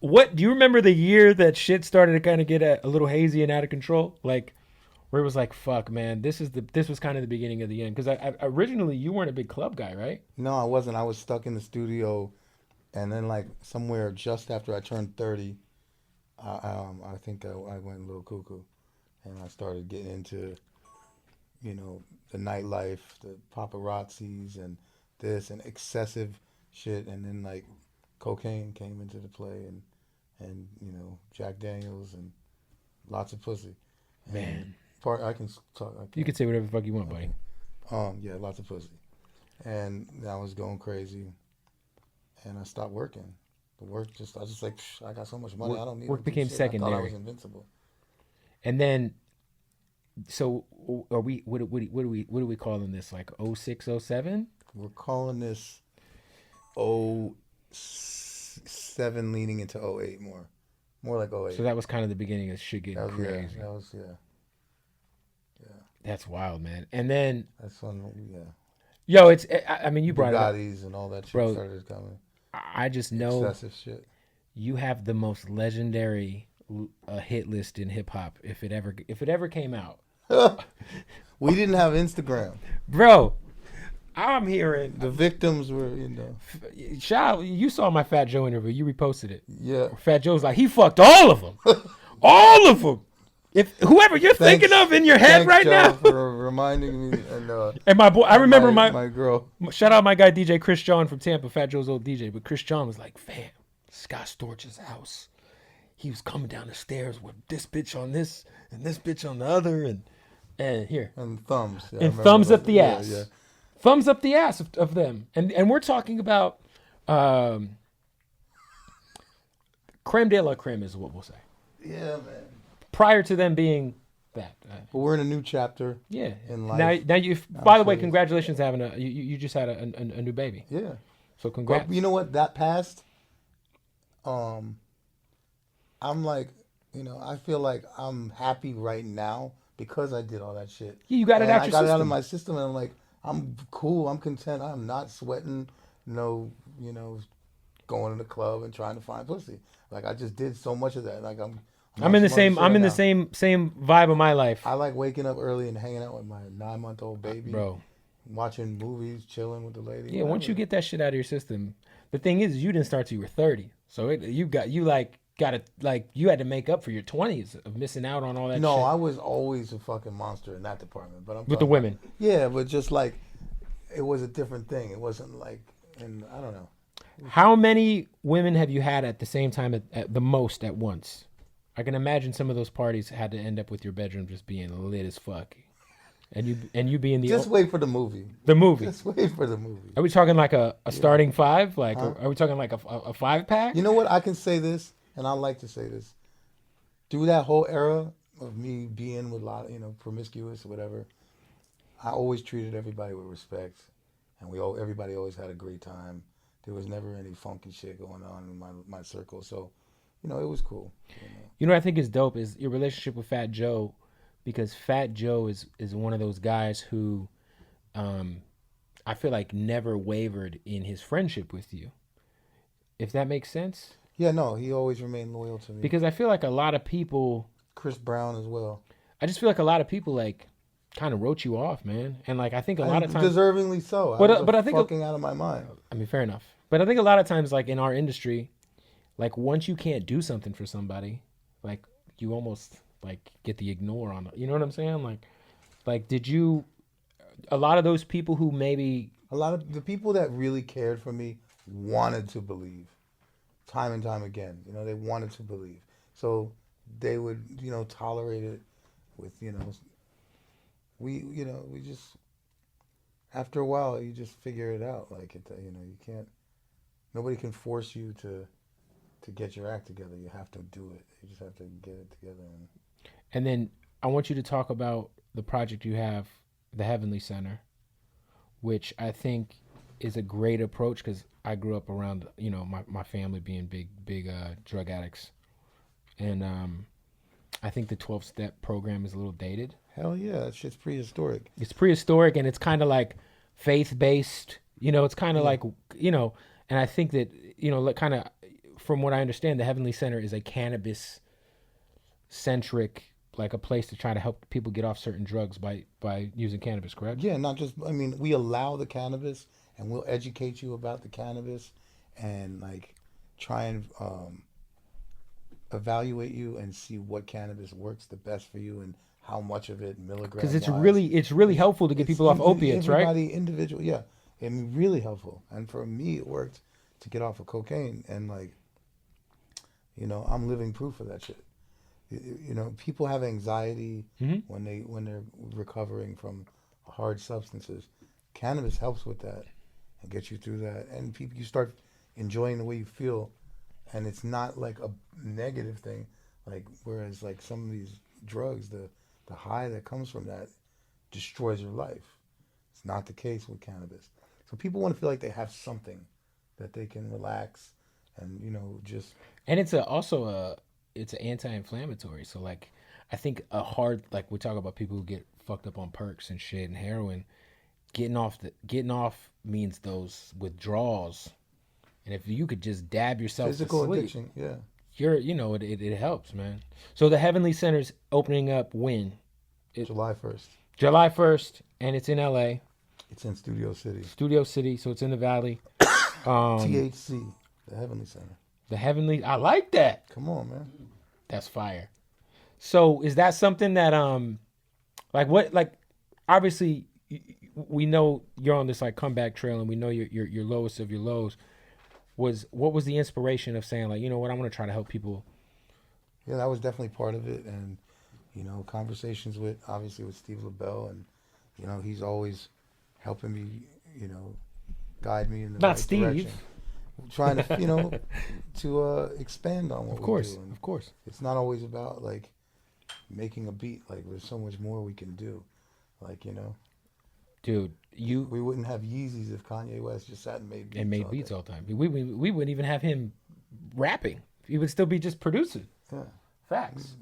What do you remember the year that shit started to kind of get a little hazy and out of control? Like where it was like, fuck, man, this was kind of the beginning of the end. Because I originally you weren't a big club guy, right? No, I wasn't. I was stuck in the studio, and then like somewhere just after I turned 30, I think I went a little cuckoo, and I started getting into the nightlife, the paparazzis, and this and excessive shit, and then like cocaine came into the play, and Jack Daniels and lots of pussy, and Man, part I can talk. I you can could say whatever the fuck you want, buddy. okay. Yeah, lots of pussy, and I was going crazy, and I stopped working. The work just I was just like I got so much money, I don't need to Work do became shit. I thought I secondary, was invincible. and then so are we? What are we calling this? Like 06, 07? We're calling this oh 07 leaning into oh 08 more like oh So 08. that was kind of the beginning of shit getting That was yeah, crazy. that was yeah. That's wild, man. And then, That's when yeah, yo, it's. I mean, you brought it up, Bugattis and all that shit bro. started coming. I just know Excessive shit. you have the most legendary hit list in hip hop if it ever came out, We didn't have Instagram. bro. I'm hearing The victims were shout. You saw my Fat Joe interview. You reposted it. yeah. Fat Joe's like he fucked all of them, all of them. If whoever you're Thanks, thinking of in your head thanks, right Joe, now, for reminding me. and my boy, I remember my girl. shout out my guy DJ Chris John from Tampa, Fat Joe's old DJ. But Chris John was like, fam, Scott Storch's house. He was coming down the stairs with this bitch on this and this bitch on the other, and here And thumbs. Yeah, I and remember thumbs up that. the Yeah, ass, yeah. thumbs up the ass of them, and we're talking about creme de la creme is what we'll say. Yeah, man. Prior to them being that, But we're in a new chapter yeah. in Now, life. now you. By the way, sure. congratulations having you just had a new baby. Yeah. So congrats. But you know what? That passed. I'm like, I feel like I'm happy right now because I did all that shit. Yeah, you got it And out I your got it out of system. my system, and I'm like, I'm cool. I'm content. I'm not sweating. No, going to the club and trying to find pussy. Like I just did so much of that. Like I'm in the on some other same. shit I'm right in the now. same vibe of my life, I like waking up early and hanging out with my 9-month-old baby, bro. watching movies, chilling with the lady. Yeah, once you whatever. get that shit out of your system, the thing is, you didn't start till you were 30. So you had to make up for your 20s of missing out on all that No, shit I was always a fucking monster in that department. But I'm with the talking, women. yeah, but just like it was a different thing. It wasn't like, and I don't know. How many women have you had at the same time at the most at once? I can imagine some of those parties had to end up with your bedroom just being lit as fuck, and you being Just wait for the movie. the movie. Just wait for the movie. Are we talking like a starting five? Like, are we talking like a 5-pack? You know what? I can say this, and I like to say this. Through that whole era of me being with a lot, promiscuous or whatever, I always treated everybody with respect, and everybody always had a great time. There was never any funky shit going on in my circle, so it was cool. You know what I think is dope is your relationship with Fat Joe, because Fat Joe is one of those guys who, I feel like never wavered in his friendship with you. If that makes sense, Yeah, no, he always remained loyal to me. because I feel like a lot of people, Chris Brown as well. I just feel like a lot of people like kind of wrote you off, man. And like I think a lot of times, Deservingly so. But I think fucking out of my mind. I mean, fair enough. But I think a lot of times, like in our industry, like once you can't do something for somebody, like you almost like get the ignore on it. You know what I'm saying? Like did you? A lot of those people who maybe A lot of the people that really cared for me wanted to believe, time and time again. They wanted to believe, so they would, tolerate it with, we just after a while you just figure it out. Like you can't. Nobody can force you to get your act together. You have to do it. You just have to get it together. and then I want you to talk about the project you have, the Heavenly Center, which I think is a great approach because I grew up around my family being big drug addicts, and I think the 12-step program is a little dated. Hell yeah, that shit's prehistoric. It's prehistoric and it's kind of like faith based. It's kind of like and I think that like kind of from what I understand, the Heavenly Center is a cannabis centric, like a place to try to help people get off certain drugs by using cannabis, correct? Yeah, not just, I mean, we allow the cannabis and we'll educate you about the cannabis and like try and evaluate you and see what cannabis works the best for you and how much of it milligram Because wise. it's really helpful to get people off opiates, right? Everybody individual, yeah. I mean, really helpful. And for me, it worked to get off of cocaine. And like, you know, I'm living proof of that shit. You know, people have anxiety when they're recovering from hard substances. Cannabis helps with that and gets you through that. And people, you start enjoying the way you feel, and it's not like a negative thing. Like whereas like some of these drugs, the high that comes from that destroys your life. It's not the case with cannabis. So people want to feel like they have something that they can relax and, you know, just. And it's it's an anti-inflammatory. So like, I think like we talk about people who get fucked up on perks and shit and heroin, getting off means those withdrawals. And if you could just dab yourself Physical to sleep, addiction, yeah. It helps, man. So the Heavenly Center's opening up when? July 1st. July 1st, and it's in LA. It's in Studio City. Studio City, so it's in the Valley. THC, the Heavenly Center. The Heavenly, I like that. Come on, man. That's fire. So is that something that like obviously we know you're on this like comeback trail, and we know your lowest of your lows. What was the inspiration of saying like, you know what, I'm gonna try to help people? Yeah, that was definitely part of it, and you know, conversations with Steve LaBelle, and you know, he's always helping me, you know, guide me in the right direction. Trying to, you know, to expand on what we do. And of course. It's not always about like making a beat. Like there's so much more we can do. Like, you know, dude, we wouldn't have Yeezys if Kanye West just sat and made beats all the time. We wouldn't even have him rapping. He would still be just producing. Yeah, facts.